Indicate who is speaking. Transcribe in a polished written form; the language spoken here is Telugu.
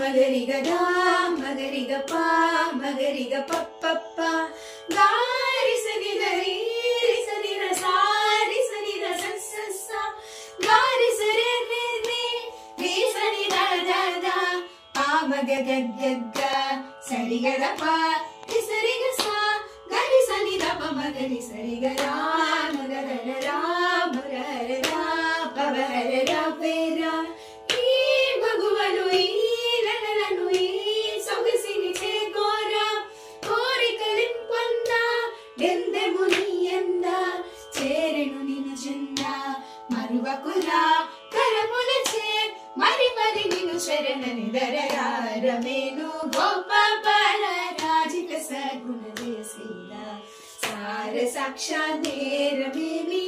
Speaker 1: మగరి గదా మగరి గప మగరి గ పప్ప గారి సని గరి సని రసారి సని రస సస గారి సరి రి సని ద ద పా మగ గ గ సరి గ ద ప సరి గ స గరి సని ద ప మగరి సరి గ రా మగ ర ర మగ ర ర ప ర ర పేర ఈ మగువలు ఈ లలలను ఈ సొగసిని చేకోర కోరికలింపొంద దెందెము నీయంద చేరెను నిను చెంద మరువకులా కరములచే మరి మరి నిను శరణని దరరమేను గోపాల రాజిక సగుణ దేశీల సార సాక్షాత్ నేరమేమి